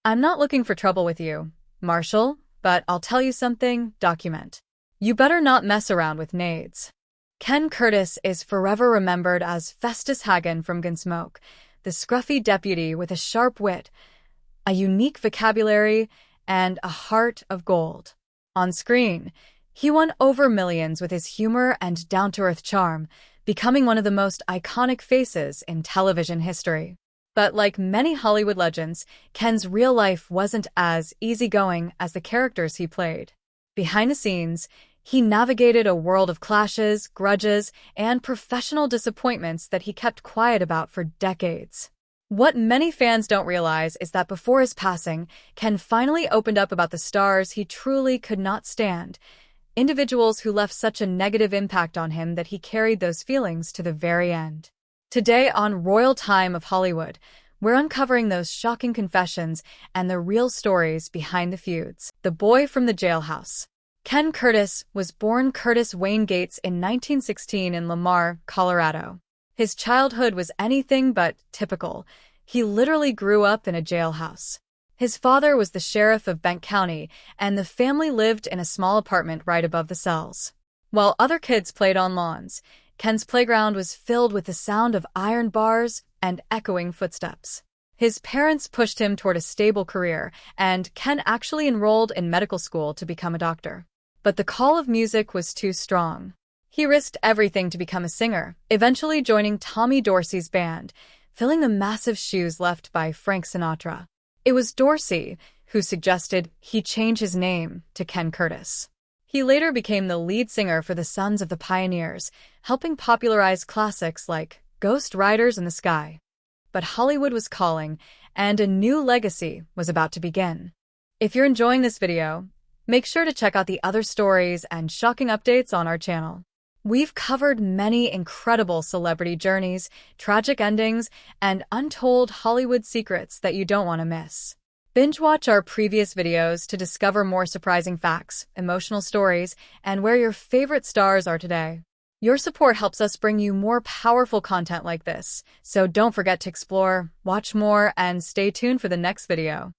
I'm not looking for trouble with you, Marshall, but I'll tell you something, document. You better not mess around with nades. Ken Curtis is forever remembered as Festus Hagen from Gunsmoke, the scruffy deputy with a sharp wit, a unique vocabulary, and a heart of gold. On screen, he won over millions with his humor and down-to-earth charm, becoming one of the most iconic faces in television history. But like many Hollywood legends, Ken's real life wasn't as easygoing as the characters he played. Behind the scenes, he navigated a world of clashes, grudges, and professional disappointments that he kept quiet about for decades. What many fans don't realize is that before his passing, Ken finally opened up about the stars he truly could not stand, individuals who left such a negative impact on him that he carried those feelings to the very end. Today on Royal Time of Hollywood, we're uncovering those shocking confessions and the real stories behind the feuds. The boy from the jailhouse. Ken Curtis was born Curtis Wayne Gates in 1916 in Lamar, Colorado. His childhood was anything but typical. He literally grew up in a jailhouse. His father was the sheriff of Bent County, and the family lived in a small apartment right above the cells. While other kids played on lawns, Ken's playground was filled with the sound of iron bars and echoing footsteps. His parents pushed him toward a stable career, and Ken actually enrolled in medical school to become a doctor. But the call of music was too strong. He risked everything to become a singer, eventually joining Tommy Dorsey's band, filling the massive shoes left by Frank Sinatra. It was Dorsey who suggested he change his name to Ken Curtis. He later became the lead singer for the Sons of the Pioneers, helping popularize classics like Ghost Riders in the Sky. But Hollywood was calling, and a new legacy was about to begin. If you're enjoying this video, make sure to check out the other stories and shocking updates on our channel. We've covered many incredible celebrity journeys, tragic endings, and untold Hollywood secrets that you don't want to miss. Binge watch our previous videos to discover more surprising facts, emotional stories, and where your favorite stars are today. Your support helps us bring you more powerful content like this, so don't forget to explore, watch more, and stay tuned for the next video.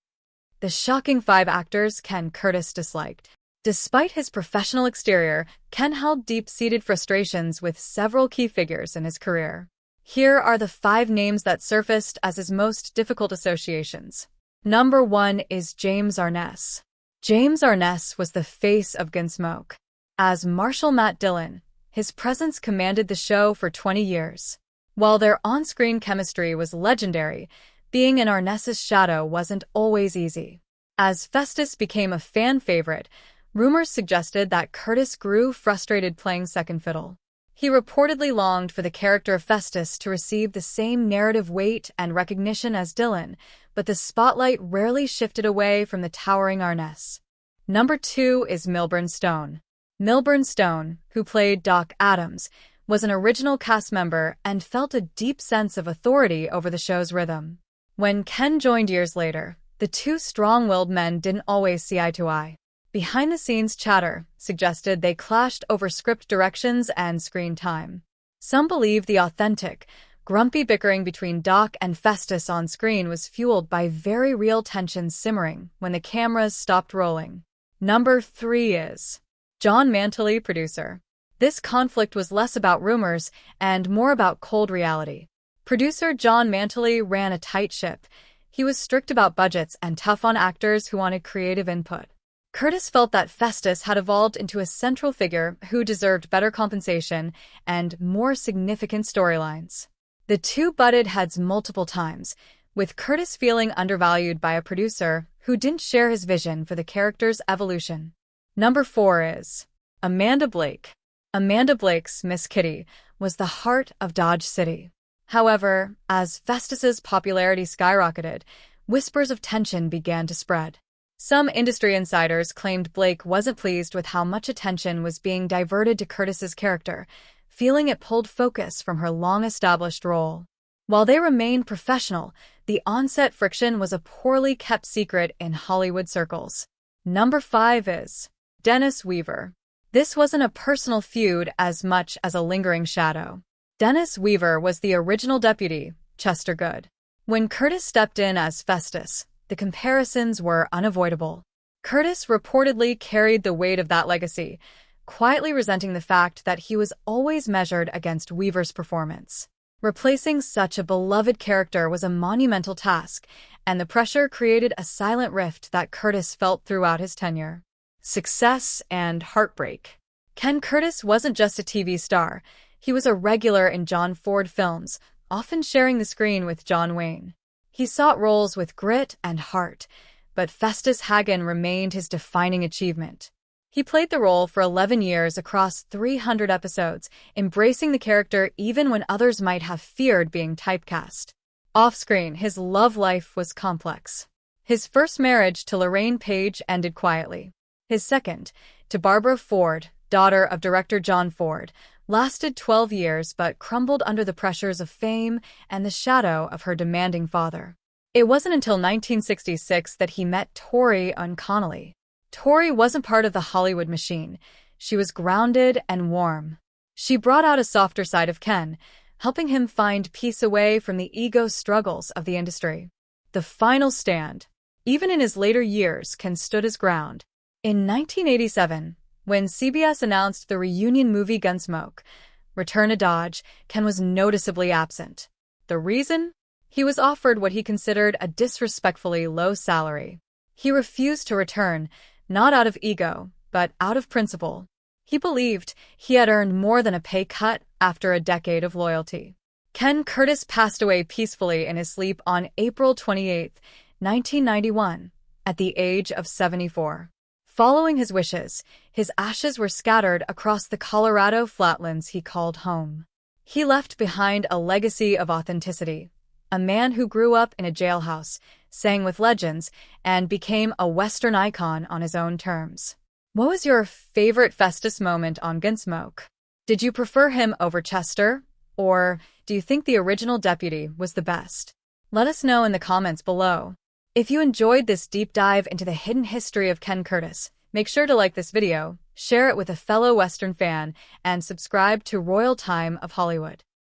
The shocking 5 actors Ken Curtis disliked. Despite his professional exterior, Ken held deep-seated frustrations with several key figures in his career. Here are the 5 names that surfaced as his most difficult associations. Number 1 is James Arness. James Arness was the face of Gunsmoke. As Marshal Matt Dillon, his presence commanded the show for 20 years. While their on-screen chemistry was legendary, being in Arness's shadow wasn't always easy. As Festus became a fan favorite, rumors suggested that Curtis grew frustrated playing second fiddle. He reportedly longed for the character of Festus to receive the same narrative weight and recognition as Dillon, but the spotlight rarely shifted away from the towering Arness. Number 2 is Milburn Stone. Milburn Stone, who played Doc Adams, was an original cast member and felt a deep sense of authority over the show's rhythm. When Ken joined years later, the two strong-willed men didn't always see eye to eye. Behind-the-scenes chatter suggested they clashed over script directions and screen time. Some believe the authentic, grumpy bickering between Doc and Festus on screen was fueled by very real tensions simmering when the cameras stopped rolling. Number 3 is John Mantley, producer. This conflict was less about rumors and more about cold reality. Producer John Mantley ran a tight ship. He was strict about budgets and tough on actors who wanted creative input. Curtis felt that Festus had evolved into a central figure who deserved better compensation and more significant storylines. The two butted heads multiple times, with Curtis feeling undervalued by a producer who didn't share his vision for the character's evolution. Number 4 is Amanda Blake. Amanda Blake's Miss Kitty was the heart of Dodge City. However, as Festus's popularity skyrocketed, whispers of tension began to spread. Some industry insiders claimed Blake wasn't pleased with how much attention was being diverted to Curtis's character, feeling it pulled focus from her long-established role. While they remained professional, the on-set friction was a poorly kept secret in Hollywood circles. Number 5 is Dennis Weaver. This wasn't a personal feud as much as a lingering shadow. Dennis Weaver was the original deputy, Chester Good. When Curtis stepped in as Festus, the comparisons were unavoidable. Curtis reportedly carried the weight of that legacy, quietly resenting the fact that he was always measured against Weaver's performance. Replacing such a beloved character was a monumental task, and the pressure created a silent rift that Curtis felt throughout his tenure. Success and heartbreak. Ken Curtis wasn't just a TV star. He was a regular in John Ford films, often sharing the screen with John Wayne. He sought roles with grit and heart, but Festus Hagen remained his defining achievement. He played the role for 11 years across 300 episodes, embracing the character even when others might have feared being typecast. Off-screen, his love life was complex. His first marriage to Lorraine Page ended quietly. His second, to Barbara Ford, daughter of director John Ford, lasted 12 years but crumbled under the pressures of fame and the shadow of her demanding father. It wasn't until 1966 that he met Tori Connolly. Tori wasn't part of the Hollywood machine. She was grounded and warm. She brought out a softer side of Ken, helping him find peace away from the ego struggles of the industry. The final stand. Even in his later years, Ken stood his ground. In 1987, when CBS announced the reunion movie Gunsmoke, Return to Dodge, Ken was noticeably absent. The reason? He was offered what he considered a disrespectfully low salary. He refused to return, not out of ego, but out of principle. He believed he had earned more than a pay cut after a decade of loyalty. Ken Curtis passed away peacefully in his sleep on April 28, 1991, at the age of 74. Following his wishes, his ashes were scattered across the Colorado flatlands he called home. He left behind a legacy of authenticity, a man who grew up in a jailhouse, sang with legends, and became a Western icon on his own terms. What was your favorite Festus moment on Gunsmoke? Did you prefer him over Chester, or do you think the original deputy was the best? Let us know in the comments below. If you enjoyed this deep dive into the hidden history of Ken Curtis, make sure to like this video, share it with a fellow Western fan, and subscribe to Royal Time of Hollywood.